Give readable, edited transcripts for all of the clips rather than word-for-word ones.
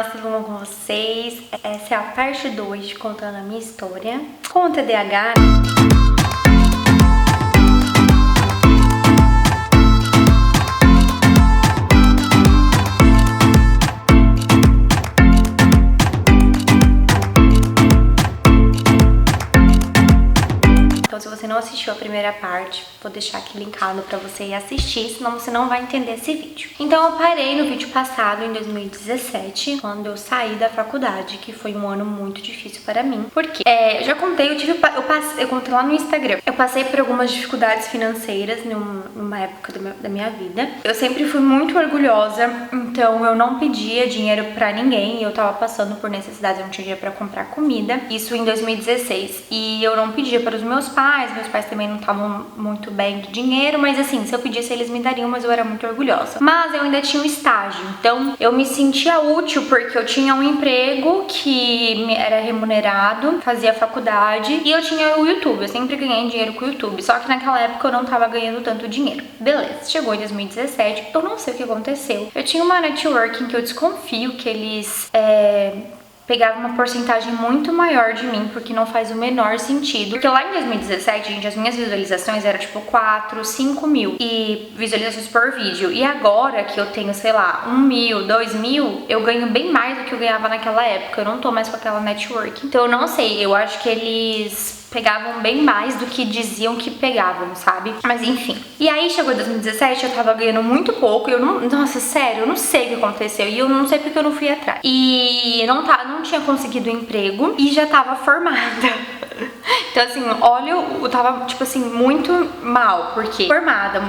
meninas, tudo bom com vocês? Essa é a parte 2 de contando a minha história com o TDAH. Então, se você não assistiu a primeira parte, vou deixar aqui linkado pra você ir assistir, senão você não vai entender esse vídeo. Então, eu parei no vídeo passado, em 2017, quando eu saí da faculdade, que foi um ano muito difícil para mim. Porque, eu já contei, eu contei lá no Instagram. Eu passei por algumas dificuldades financeiras numa época da minha vida. Eu sempre fui muito orgulhosa, então eu não pedia dinheiro pra ninguém. Eu tava passando por necessidades, eu não tinha dinheiro pra comprar comida. Isso em 2016. E eu não pedia para os meus pais também não estavam muito bem de dinheiro, mas assim, se eu pedisse eles me dariam, mas eu era muito orgulhosa. Mas eu ainda tinha um estágio, então eu me sentia útil porque eu tinha um emprego que era remunerado, fazia faculdade e eu tinha o YouTube, eu sempre ganhei dinheiro com o YouTube, só que naquela época eu não tava ganhando tanto dinheiro. Beleza, chegou em 2017, eu não sei o que aconteceu. Eu tinha uma networking que eu desconfio que eles pegava uma porcentagem muito maior de mim, porque não faz o menor sentido. Porque lá em 2017, gente, as minhas visualizações eram tipo 4, 5 mil e visualizações por vídeo. E agora que eu tenho, sei lá, 1 mil, 2 mil, eu ganho bem mais do que eu ganhava naquela época. Eu não tô mais com aquela network. Então eu não sei, eu acho que eles pegavam bem mais do que diziam que pegavam, sabe? Mas enfim. E aí chegou 2017, eu tava ganhando muito pouco, nossa, sério, eu não sei o que aconteceu e eu não sei porque eu não fui atrás. E não tinha conseguido emprego e já tava formada. Então assim, olha, eu tava tipo assim, muito mal, porque formada,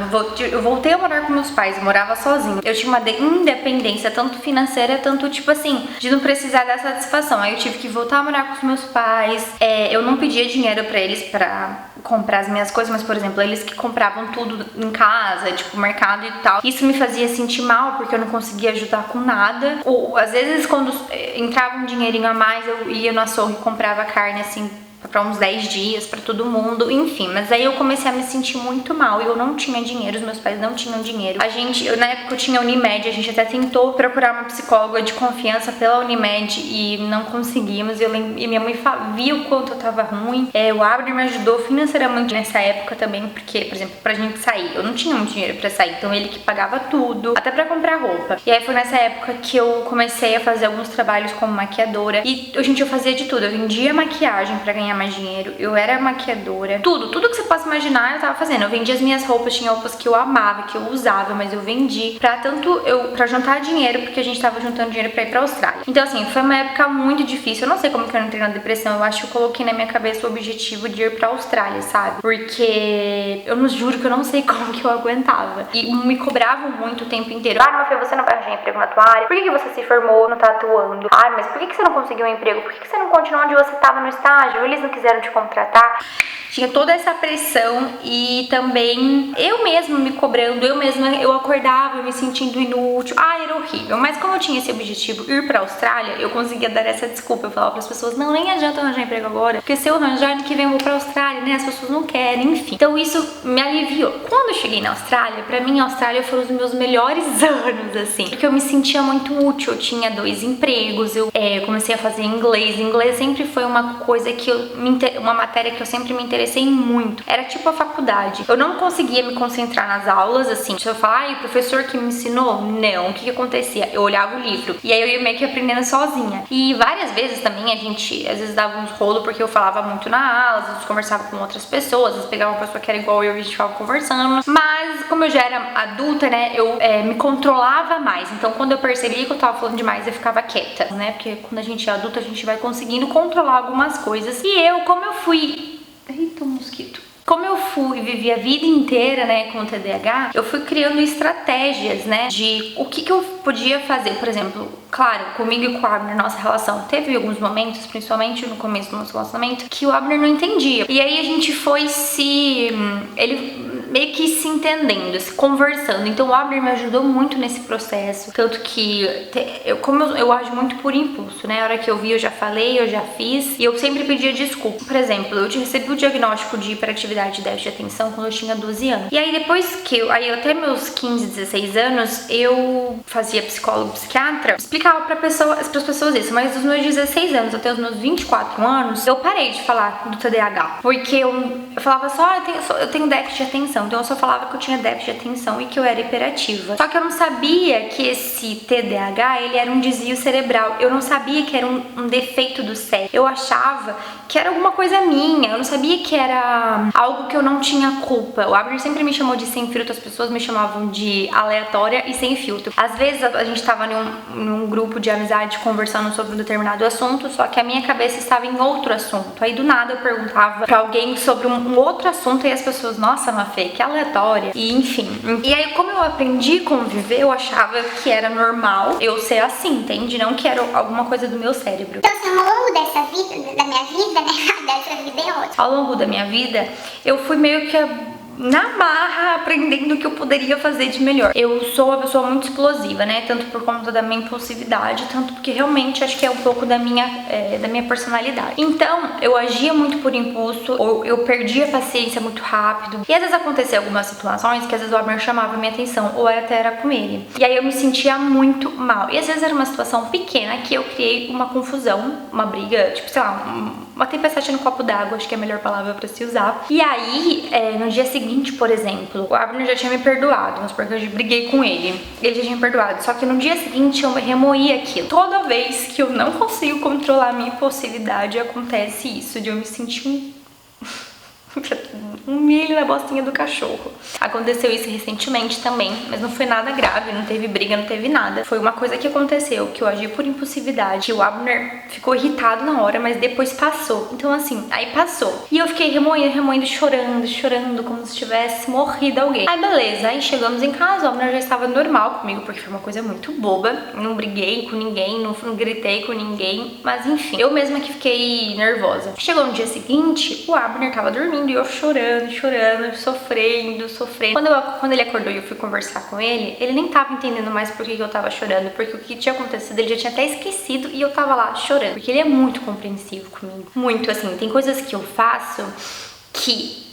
eu voltei a morar com meus pais, eu morava sozinha. Eu tinha uma independência, tanto financeira, tanto tipo assim, de não precisar da satisfação. Aí eu tive que voltar a morar com os meus pais, eu não pedia dinheiro pra eles pra comprar as minhas coisas, mas por exemplo, eles que compravam tudo em casa, tipo mercado e tal. Isso me fazia sentir mal, porque eu não conseguia ajudar com nada. Ou às vezes quando entrava um dinheirinho a mais, eu ia no açougue e comprava carne assim pra uns 10 dias, pra todo mundo, enfim. Mas aí eu comecei a me sentir muito mal e eu não tinha dinheiro, os meus pais não tinham dinheiro. Na época eu tinha Unimed, a gente até tentou procurar uma psicóloga de confiança pela Unimed e não conseguimos. E minha mãe via o quanto eu tava ruim. O Abner me ajudou financeiramente nessa época também, porque, por exemplo, pra gente sair, eu não tinha muito dinheiro pra sair, então ele que pagava tudo, até pra comprar roupa. E aí foi nessa época que eu comecei a fazer alguns trabalhos como maquiadora e, gente, eu fazia de tudo. Eu vendia maquiagem pra ganhar mais dinheiro, eu era maquiadora, tudo que você possa imaginar eu tava fazendo. Eu vendia as minhas roupas, tinha roupas que eu amava, que eu usava, mas eu vendi pra juntar dinheiro, porque a gente tava juntando dinheiro pra ir pra Austrália. Então assim, foi uma época muito difícil. Eu não sei como que eu não entrei na depressão, eu acho que eu coloquei na minha cabeça o objetivo de ir pra Austrália, sabe? Porque eu não juro que eu não sei como que eu aguentava. E me cobravam muito o tempo inteiro. Ah, Mafê, você não vai arranjar emprego na tua área? Por que você se formou, não tá atuando? Ah, mas por que você não conseguiu um emprego? Por que você não continuou onde você tava no estágio? Eles não quiseram te contratar. Tinha toda essa pressão e também eu mesma me cobrando, eu acordava me sentindo inútil. Era horrível. Mas como eu tinha esse objetivo, ir pra Austrália, eu conseguia dar essa desculpa. Eu falava pras pessoas, não, nem adianta eu arranjar emprego agora, porque se eu arranjar, ano que vem eu vou pra Austrália, né? As pessoas não querem, enfim. Então isso me aliviou. Quando eu cheguei na Austrália, pra mim a Austrália foi um dos meus melhores anos, assim, porque eu me sentia muito útil. Eu tinha 2 empregos, eu comecei a fazer inglês. Inglês sempre foi uma coisa que uma matéria que eu sempre me interessei muito. Era tipo a faculdade. Eu não conseguia me concentrar nas aulas, assim. Se eu falar, o professor que me ensinou? Não. O que acontecia? Eu olhava o livro. E aí eu ia meio que aprendendo sozinha. E várias vezes também a gente, às vezes, dava uns rolos porque eu falava muito na aula, às vezes conversava com outras pessoas, às vezes pegava uma pessoa que era igual eu e a gente ficava conversando. Mas, como eu já era adulta, né, eu me controlava mais. Então, quando eu percebia que eu tava falando demais, eu ficava quieta, né? Porque quando a gente é adulta, a gente vai conseguindo controlar algumas coisas. E como eu fui... Eita, um mosquito. Como eu vivi a vida inteira, né, com o TDAH, eu fui criando estratégias, né, de o que eu podia fazer. Por exemplo, claro, comigo e com o Abner, nossa relação, teve alguns momentos, principalmente no começo do nosso relacionamento, que o Abner não entendia. E aí a gente foi ele meio que se entendendo, se conversando. Então o Abner me ajudou muito nesse processo. Tanto que eu ajo muito por impulso, né? A hora que eu vi, eu já falei, eu já fiz. E eu sempre pedia desculpa. Por exemplo, eu recebi o diagnóstico de hiperatividade e déficit de atenção quando eu tinha 12 anos. E aí depois que aí até meus 15, 16 anos, eu fazia psicólogo, psiquiatra, explicava para as pessoas isso. Mas dos meus 16 anos até os meus 24 anos, eu parei de falar do TDAH. Porque eu falava só, eu tenho déficit de atenção. Então eu só falava que eu tinha déficit de atenção e que eu era hiperativa. Só que eu não sabia que esse TDAH, ele era um desvio cerebral. Eu não sabia que era um defeito do cérebro. Eu achava que era alguma coisa minha. Eu não sabia que era algo que eu não tinha culpa. O Abner sempre me chamou de sem filtro, as pessoas me chamavam de aleatória e sem filtro. Às vezes a gente tava num grupo de amizade conversando sobre um determinado assunto, só que a minha cabeça estava em outro assunto. Aí do nada eu perguntava pra alguém sobre um outro assunto e as pessoas, nossa, Mafê, que aleatória. E enfim. E aí, como eu aprendi a conviver, eu achava que era normal eu ser assim, entende? Não que era alguma coisa do meu cérebro. Então, assim, ao longo dessa vida, da minha vida, né? Dessa vida é ótima. Ao longo da minha vida, eu fui meio que na marra, aprendendo o que eu poderia fazer de melhor. Eu sou uma pessoa muito explosiva, né? Tanto por conta da minha impulsividade, tanto porque realmente acho que é um pouco da minha personalidade. Então, eu agia muito por impulso, ou eu perdia a paciência muito rápido. E às vezes acontecia algumas situações que às vezes o Abner chamava minha atenção, ou eu até era com ele. E aí eu me sentia muito mal. E às vezes era uma situação pequena que eu criei uma confusão, uma briga, tipo, sei lá, uma tempestade no copo d'água, acho que é a melhor palavra pra se usar. E aí, no dia seguinte, por exemplo, o Abner já tinha me perdoado, mas porque eu briguei com ele. Ele já tinha me perdoado, só que no dia seguinte eu remoí aquilo. Toda vez que eu não consigo controlar a minha impulsividade, acontece isso, de eu me sentir um milho na bostinha do cachorro. Aconteceu isso recentemente também, mas não foi nada grave, não teve briga, não teve nada. Foi uma coisa que aconteceu, que eu agi por impulsividade, que o Abner ficou irritado na hora, mas depois passou. Então assim, aí passou. E eu fiquei remoendo, chorando, como se tivesse morrido alguém. Aí beleza, aí chegamos em casa, o Abner já estava normal comigo, porque foi uma coisa muito boba. Não briguei com ninguém, não gritei com ninguém, mas enfim, eu mesma que fiquei nervosa. Chegou no dia seguinte, o Abner tava dormindo e eu chorando, sofrendo. Quando ele acordou e eu fui conversar com ele, ele nem tava entendendo mais por que eu tava chorando, porque o que tinha acontecido ele já tinha até esquecido e eu tava lá chorando, porque ele é muito compreensivo comigo. Muito, assim, tem coisas que eu faço que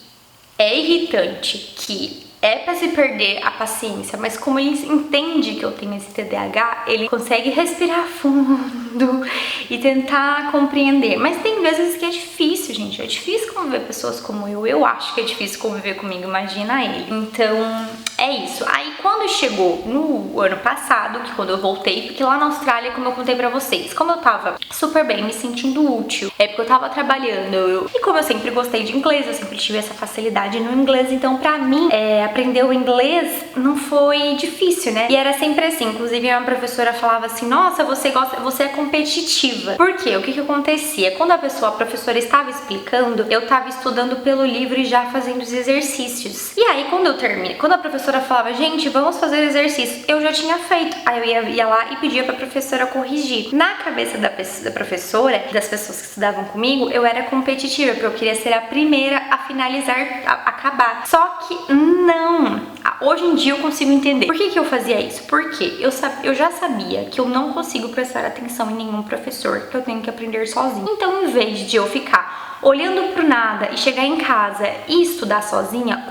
é irritante, que é pra se perder a paciência, mas como ele entende que eu tenho esse TDAH, ele consegue respirar fundo e tentar compreender. Mas tem vezes que é difícil, gente. É difícil conviver com pessoas como eu. Eu acho que é difícil conviver comigo, imagina ele. Então, é isso. Aí, quando chegou no ano passado, que quando eu voltei, porque lá na Austrália, como eu contei pra vocês, como eu tava super bem, me sentindo útil, é porque eu tava trabalhando, e como eu sempre gostei de inglês, eu sempre tive essa facilidade no inglês, então pra mim, aprender o inglês não foi difícil, né? E era sempre assim, inclusive uma professora falava assim, nossa, você é competitiva. Por quê? O que acontecia? Quando a professora estava explicando, eu tava estudando pelo livro e já fazendo os exercícios. E aí, quando a professora falava, gente, vamos fazer exercício, eu já tinha feito. Aí eu ia lá e pedia pra professora corrigir. Na cabeça da professora, das pessoas que estudavam comigo, eu era competitiva, porque eu queria ser a primeira a finalizar, a acabar. Só que não. Hoje em dia eu consigo entender. Por que eu fazia isso? Porque eu já sabia que eu não consigo prestar atenção em nenhum professor, que eu tenho que aprender sozinho. Então, em vez de eu ficar olhando pro nada e chegar em casa e estudar sozinha,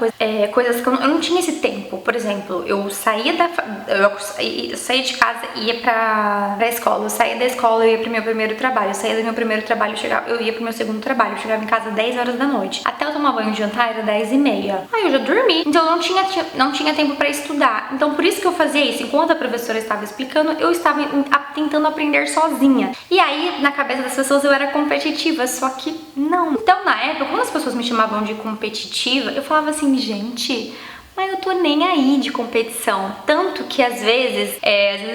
coisas que eu não tinha esse tempo. Por exemplo, eu saía de casa e ia pra escola. Eu saía da escola e ia pro meu primeiro trabalho. Eu saía do meu primeiro trabalho, eu ia pro meu segundo trabalho. Eu chegava em casa às 10 horas da noite. Até eu tomar banho e jantar era 10h30. Aí eu já dormi. Então eu não tinha tempo pra estudar. Então por isso que eu fazia isso. Enquanto a professora estava explicando, eu estava tentando aprender sozinha. E aí, na cabeça das pessoas, eu era competitiva. Só que não. Então, na época, quando as pessoas me chamavam de competitiva, eu falava assim, gente, mas eu tô nem aí de competição. Tanto que, às vezes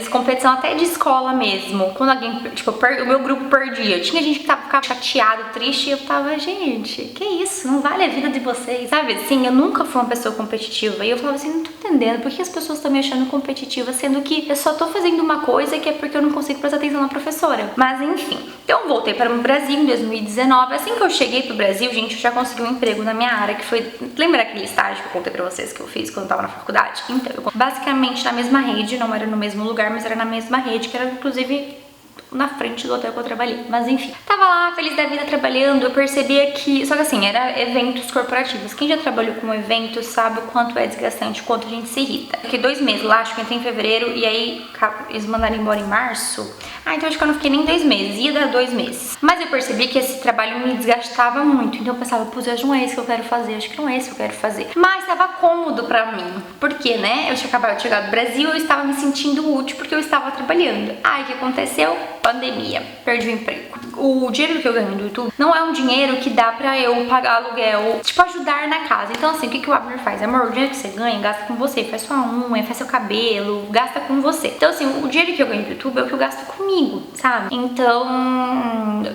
competição até de escola mesmo. Quando alguém, tipo, o meu grupo perdia, tinha gente que ficava chateado, triste, e eu tava, gente, que isso? Não vale a vida de vocês, sabe? Assim, eu nunca fui uma pessoa competitiva. E eu falava assim, não tô entendendo por que as pessoas estão me achando competitiva, sendo que eu só tô fazendo uma coisa que é porque eu não consigo prestar atenção na professora. Mas enfim, então voltei para o Brasil em 2019. Assim que eu cheguei pro Brasil, gente, eu já consegui um emprego na minha área, que foi, lembra aquele estágio que eu contei pra vocês que eu fiz quando eu tava na faculdade? Então, eu, basicamente na mesma rede, não era no mesmo lugar, mas era na mesma rede, que era inclusive na frente do hotel que eu trabalhei. Mas enfim, tava lá, feliz da vida, trabalhando. Eu percebia que, só que assim, era eventos corporativos. Quem já trabalhou com eventos sabe o quanto é desgastante, o quanto a gente se irrita. Fiquei 2 meses lá, acho que eu entrei em fevereiro, e aí eles mandaram embora em março. Então acho que eu não fiquei nem 2 meses, ia dar 2 meses. Mas eu percebi que esse trabalho me desgastava muito. Então eu pensava, putz, não é esse que eu quero fazer, acho que não é esse que eu quero fazer. Mas tava cômodo pra mim, porque, né, eu tinha acabado de chegar do Brasil, eu estava me sentindo útil porque eu estava trabalhando. Aí o que aconteceu? Pandemia, perdi o emprego. O dinheiro que eu ganho do YouTube não é um dinheiro que dá pra eu pagar aluguel, tipo, ajudar na casa. Então assim, o que o Abner faz? Amor, o dinheiro que você ganha, gasta com você, faz sua unha, faz seu cabelo, gasta com você. Então assim, o dinheiro que eu ganho do YouTube é o que eu gasto comigo, sabe? Então,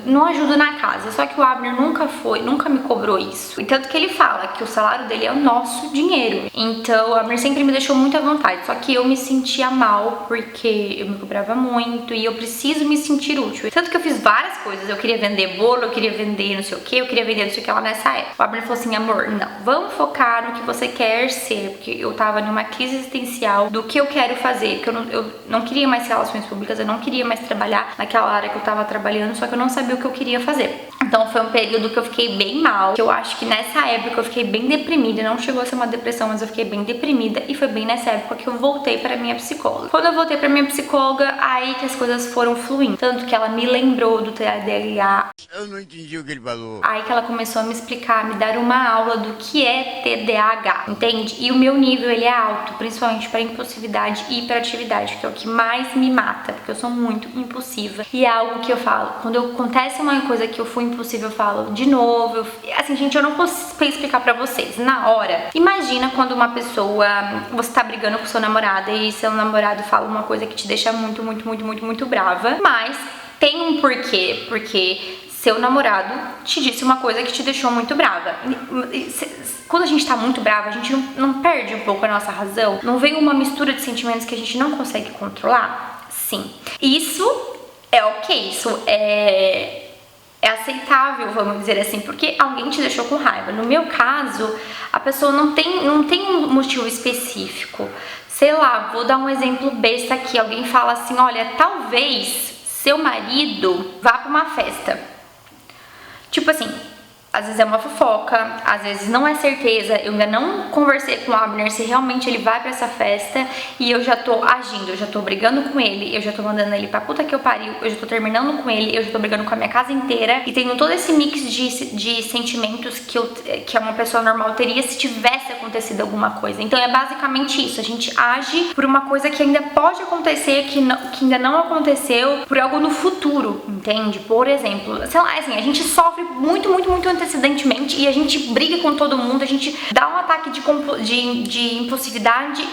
não ajuda na casa. Só que o Abner nunca me cobrou isso. E tanto que ele fala que o salário dele é o nosso dinheiro. Então, o Abner sempre me deixou muito à vontade. Só que eu me sentia mal porque eu me cobrava muito e eu preciso me sentir útil. Tanto que eu fiz várias coisas. Eu queria vender bolo, eu queria vender não sei o que, eu queria vender não sei o que lá nessa época. O Abner falou assim, amor, não, vamos focar no que você quer ser. Porque eu tava numa crise existencial do que eu quero fazer. Porque eu não queria mais relações públicas, eu não queria mais trabalhar naquela área que eu tava trabalhando, só que eu não sabia o que eu queria fazer. Então foi um período que eu fiquei bem mal, que eu acho que nessa época eu fiquei bem deprimida, não chegou a ser uma depressão, mas eu fiquei bem deprimida e foi bem nessa época que eu voltei pra minha psicóloga. Quando eu voltei pra minha psicóloga, aí que as coisas foram fluindo, tanto que ela me lembrou do TDAH. Eu não entendi o que ele falou. Aí que ela começou a me explicar, me dar uma aula do que é TDAH, entende? E o meu nível, ele é alto, principalmente para impulsividade e hiperatividade, que é o que mais me mata, porque eu sou muito impulsiva. E é algo que eu falo, quando acontece uma coisa que eu fui impulsiva, eu falo de novo. Assim, gente, eu não consigo explicar pra vocês. Na hora, imagina quando uma pessoa, você tá brigando com seu namorado e seu namorado fala uma coisa que te deixa muito brava, mas tem um porquê, porque seu namorado te disse uma coisa que te deixou muito brava. Quando a gente tá muito brava, a gente não perde um pouco a nossa razão? Não vem uma mistura de sentimentos que a gente não consegue controlar? Sim. Isso é ok, isso é aceitável, vamos dizer assim, porque alguém te deixou com raiva. No meu caso, a pessoa não tem um motivo específico. Sei lá, vou dar um exemplo besta aqui. Alguém fala assim, olha, talvez seu marido vá pra uma festa. Tipo assim, às vezes é uma fofoca, às vezes não é certeza. Eu ainda não conversei com o Abner se realmente ele vai pra essa festa e eu já tô agindo, eu já tô brigando com ele, eu já tô mandando ele pra puta que eu pariu, eu já tô terminando com ele, eu já tô brigando com a minha casa inteira e tenho todo esse mix de sentimentos que uma pessoa normal teria se tivesse acontecido alguma coisa. Então é basicamente isso, a gente age por uma coisa que ainda pode acontecer, que ainda não aconteceu, por algo no futuro, entende? Por exemplo, sei lá, assim, a gente sofre muito antecedentemente e a gente briga com todo mundo, a gente dá um ataque de impulsividade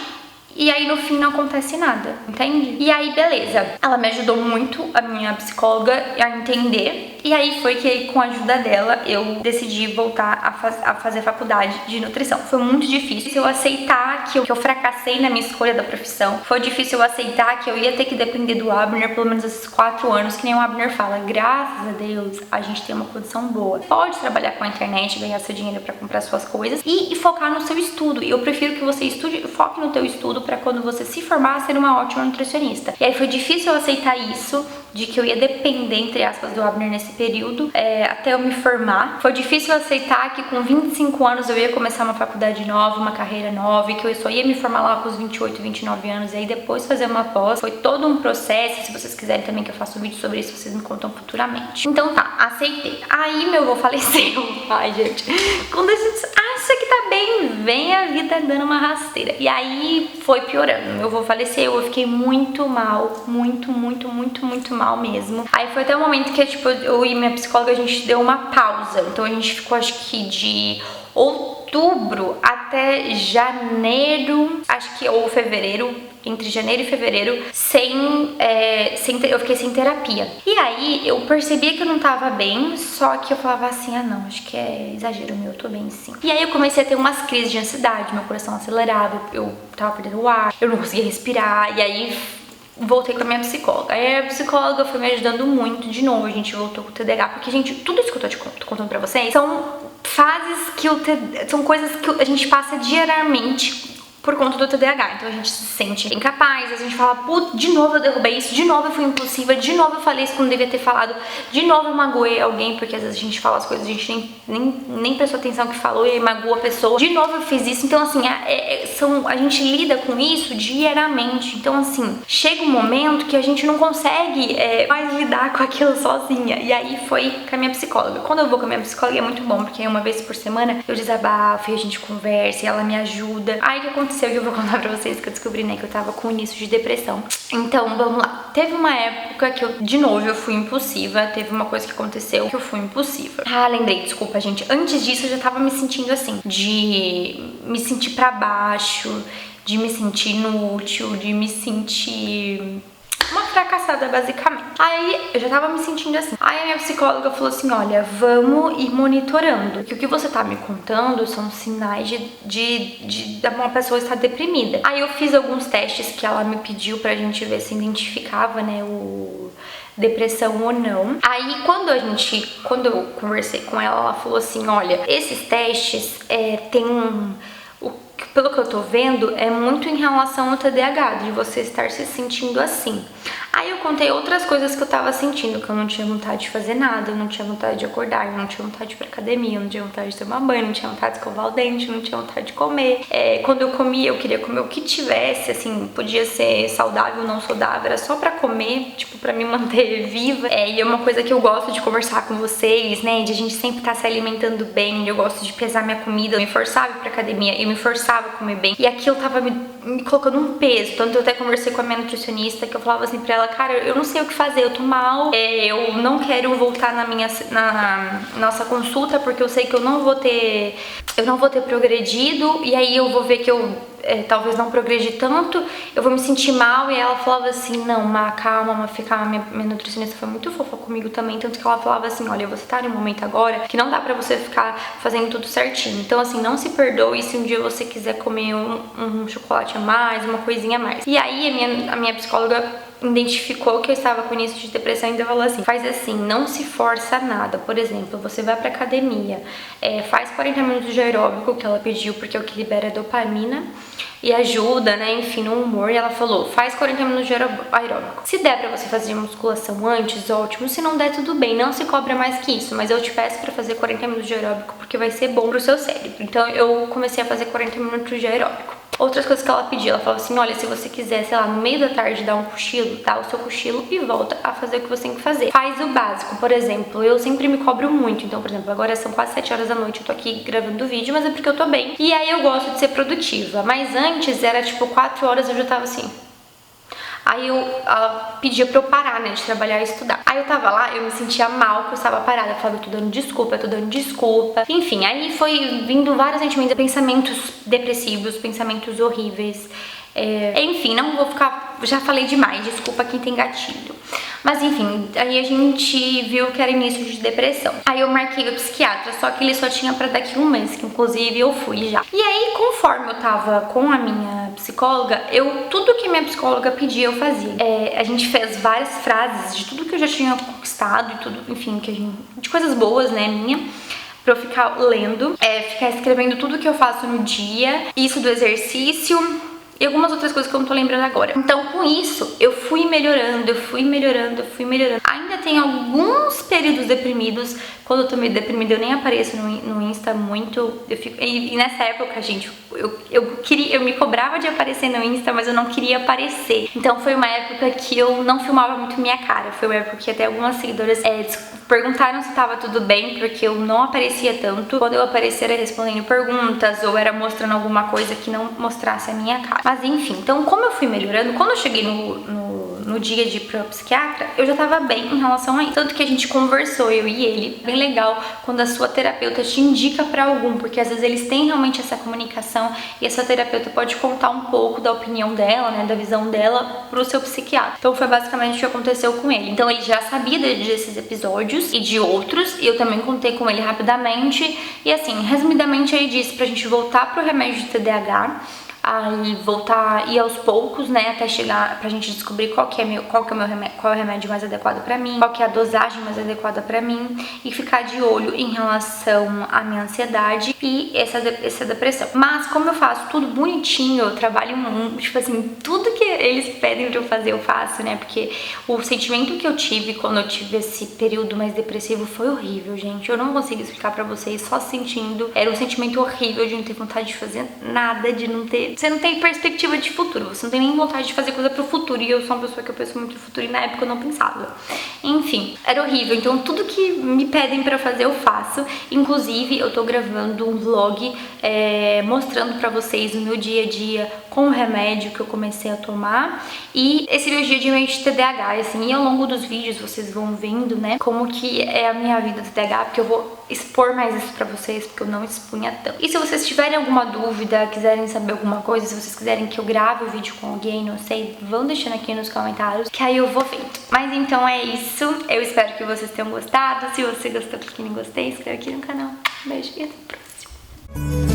e aí no fim não acontece nada, entende? E aí beleza, ela me ajudou muito, a minha psicóloga, a entender, e aí foi que com a ajuda dela eu decidi voltar a fazer faculdade de nutrição. Foi muito difícil eu aceitar que eu fracassei na minha escolha da profissão, foi difícil eu aceitar que eu ia ter que depender do Abner pelo menos esses 4 anos, que nem o Abner fala, graças a Deus a gente tem uma condição boa, pode trabalhar com a internet, ganhar seu dinheiro pra comprar suas coisas e focar no seu estudo. E eu prefiro que você estude, foque no teu estudo pra quando você se formar ser uma ótima nutricionista. E aí foi difícil eu aceitar isso, de que eu ia depender, entre aspas, do Abner nesse período, até eu me formar. Foi difícil aceitar que com 25 anos eu ia começar uma faculdade nova, uma carreira nova, e que eu só ia me formar lá com os 28, 29 anos, e aí depois fazer uma pós. Foi todo um processo, se vocês quiserem também que eu faça um vídeo sobre isso, vocês me contam futuramente. Então tá, aceitei. Aí meu avô faleceu. Ai, gente, quando a gente acha que tá bem, vem a vida dando uma rasteira. E aí foi piorando. Meu avô faleceu, eu fiquei muito mal, muito mal mesmo. Aí foi até o momento que, tipo, eu e minha psicóloga, a gente deu uma pausa. Então a gente ficou, acho que de outubro até janeiro, acho que, ou fevereiro, entre janeiro e fevereiro eu fiquei sem terapia. E aí eu percebi que eu não tava bem, só que eu falava assim, ah não, acho que é exagero meu, eu tô bem sim. E aí eu comecei a ter umas crises de ansiedade, meu coração acelerava, eu tava perdendo o ar, eu não conseguia respirar, e aí voltei com a minha psicóloga. Aí a psicóloga foi me ajudando muito, de novo a gente voltou com o TDAH, porque gente, tudo isso que eu tô contando pra vocês são fases são coisas que a gente passa diariamente por conta do TDAH, então a gente se sente incapaz, a gente fala, putz, de novo eu derrubei isso, de novo eu fui impulsiva, de novo eu falei isso que não devia ter falado, de novo eu magoei alguém, porque às vezes a gente fala as coisas, a gente nem prestou atenção no que falou e aí magoou a pessoa, de novo eu fiz isso, então assim, a gente lida com isso diariamente, então assim, chega um momento que a gente não consegue mais lidar com aquilo sozinha, e aí foi com a minha psicóloga. Quando eu vou com a minha psicóloga é muito bom, porque uma vez por semana eu desabafo e a gente conversa e ela me ajuda. Aí o que aconteceu que eu vou contar pra vocês, que eu descobri, né, que eu tava com início de depressão. Então, vamos lá. Teve uma época que eu fui impulsiva, teve uma coisa que aconteceu que eu fui impulsiva. Ah, lembrei, desculpa, gente. Antes disso eu já tava me sentindo assim, de me sentir pra baixo, de me sentir inútil, de me sentir uma fracassada, basicamente. Aí eu já tava me sentindo assim. Aí a minha psicóloga falou assim, olha, vamos ir monitorando, que o que você tá me contando são sinais de uma pessoa estar deprimida. Aí eu fiz alguns testes que ela me pediu pra gente ver se identificava, né, o depressão ou não. Aí quando eu conversei com ela, ela falou assim, olha, esses testes pelo que eu tô vendo, é muito em relação ao TDAH, de você estar se sentindo assim. Aí eu contei outras coisas que eu tava sentindo, que eu não tinha vontade de fazer nada, eu não tinha vontade de acordar, eu não tinha vontade de ir pra academia, eu não tinha vontade de tomar banho, eu não tinha vontade de escovar o dente, eu não tinha vontade de comer. Quando eu comia, eu queria comer o que tivesse, assim, podia ser saudável ou não saudável, era só pra comer, tipo, pra me manter viva. E é uma coisa que eu gosto de conversar com vocês, né, de a gente sempre tá se alimentando bem, eu gosto de pesar minha comida, eu me forçava pra academia, eu me forçava a comer bem, e aquilo tava me colocando um peso, tanto eu até conversei com a minha nutricionista, que eu falava assim pra ela, cara, eu não sei o que fazer, eu tô mal, eu não quero voltar na nossa consulta, porque eu sei que eu não vou ter progredido, e aí eu vou ver que eu talvez não progredi tanto, eu vou me sentir mal. E ela falava assim, não, Má, calma, minha nutricionista foi muito fofa comigo também, tanto que ela falava assim, olha, você tá num momento agora que não dá pra você ficar fazendo tudo certinho, então assim, não se perdoe se um dia você quiser comer um chocolate a mais, uma coisinha a mais. E aí a minha psicóloga identificou que eu estava com início de depressão e ainda falou assim, faz assim, não se força nada. Por exemplo, você vai pra academia, faz 40 minutos de aeróbico, que ela pediu, porque é o que libera dopamina e ajuda, né, enfim, no humor. E ela falou, faz 40 minutos de aeróbico. Se der pra você fazer musculação antes, ótimo. Se não der, tudo bem, não se cobra mais que isso, mas eu te peço pra fazer 40 minutos de aeróbico porque vai ser bom pro seu cérebro. Então eu comecei a fazer 40 minutos de aeróbico. Outras coisas que ela pediu, ela falou assim, olha, se você quiser, sei lá, no meio da tarde dar um cochilo, dá o seu cochilo e volta a fazer o que você tem que fazer. Faz o básico, por exemplo, eu sempre me cobro muito, então, por exemplo, agora são quase 7 horas da noite, eu tô aqui gravando vídeo, mas é porque eu tô bem. E aí eu gosto de ser produtiva, mas antes era tipo 4 horas eu já tava assim. Aí ela pedia pra eu parar, né, de trabalhar e estudar. Aí eu tava lá, eu me sentia mal que eu estava parada. Eu falava, eu tô dando desculpa. Enfim, aí foi vindo vários sentimentos, pensamentos depressivos, pensamentos horríveis. Enfim, não vou ficar... Já falei demais, desculpa quem tem gatilho. Mas enfim, aí a gente viu que era início de depressão. Aí eu marquei o psiquiatra, só que ele só tinha pra daqui um mês, que inclusive eu fui já. E aí, conforme eu tava com a minha psicóloga, tudo que minha psicóloga pedia eu fazia. A gente fez várias frases de tudo que eu já tinha conquistado e tudo, enfim, de coisas boas, né, minha, pra eu ficar lendo, ficar escrevendo tudo que eu faço no dia, isso do exercício e algumas outras coisas que eu não tô lembrando agora. Então, com isso, eu fui melhorando. Ainda tem alguns períodos deprimidos. Quando eu tô meio deprimida, eu nem apareço no Insta muito. E nessa época, gente, eu me cobrava de aparecer no Insta, mas eu não queria aparecer. Então, foi uma época que eu não filmava muito minha cara. Foi uma época que até algumas seguidoras perguntaram se tava tudo bem, porque eu não aparecia tanto. Quando eu aparecia era respondendo perguntas ou era mostrando alguma coisa que não mostrasse a minha cara. Mas enfim, então como eu fui melhorando, quando eu cheguei no no dia de ir pro psiquiatra, eu já tava bem em relação a isso. Tanto que a gente conversou, eu e ele, bem legal quando a sua terapeuta te indica pra algum, porque às vezes eles têm realmente essa comunicação e essa terapeuta pode contar um pouco da opinião dela, né, da visão dela pro seu psiquiatra. Então foi basicamente o que aconteceu com ele. Então ele já sabia desses episódios e de outros, e eu também contei com ele rapidamente. E assim, resumidamente ele disse pra gente voltar pro remédio de TDAH, aí voltar e aos poucos, né, até chegar pra gente descobrir qual é o remédio mais adequado pra mim, qual que é a dosagem mais adequada pra mim, e ficar de olho em relação à minha ansiedade e essa depressão. Mas como eu faço tudo bonitinho, eu trabalho tipo assim, tudo que eles pedem pra eu fazer eu faço, né, porque o sentimento que eu tive quando eu tive esse período mais depressivo foi horrível, gente. Eu não consigo explicar pra vocês, só sentindo. Era um sentimento horrível de não ter vontade de fazer nada, de não ter... Você não tem perspectiva de futuro, você não tem nem vontade de fazer coisa pro futuro. E eu sou uma pessoa que eu penso muito no futuro e na época eu não pensava. Enfim, era horrível. Então tudo que me pedem pra fazer eu faço. Inclusive eu tô gravando um vlog mostrando pra vocês o meu dia a dia com o remédio que eu comecei a tomar e esse meu dia de TDAH, assim. E ao longo dos vídeos vocês vão vendo, né, como que é a minha vida TDAH, porque eu vou expor mais isso pra vocês, porque eu não expunha tanto. E se vocês tiverem alguma dúvida, quiserem saber alguma coisa, se vocês quiserem que eu grave o vídeo com alguém, não sei, vão deixando aqui nos comentários, que aí eu vou vendo. Mas então é isso, eu espero que vocês tenham gostado. Se você gostou, clique em gostei, inscreve aqui no canal. Um beijo e até o próximo.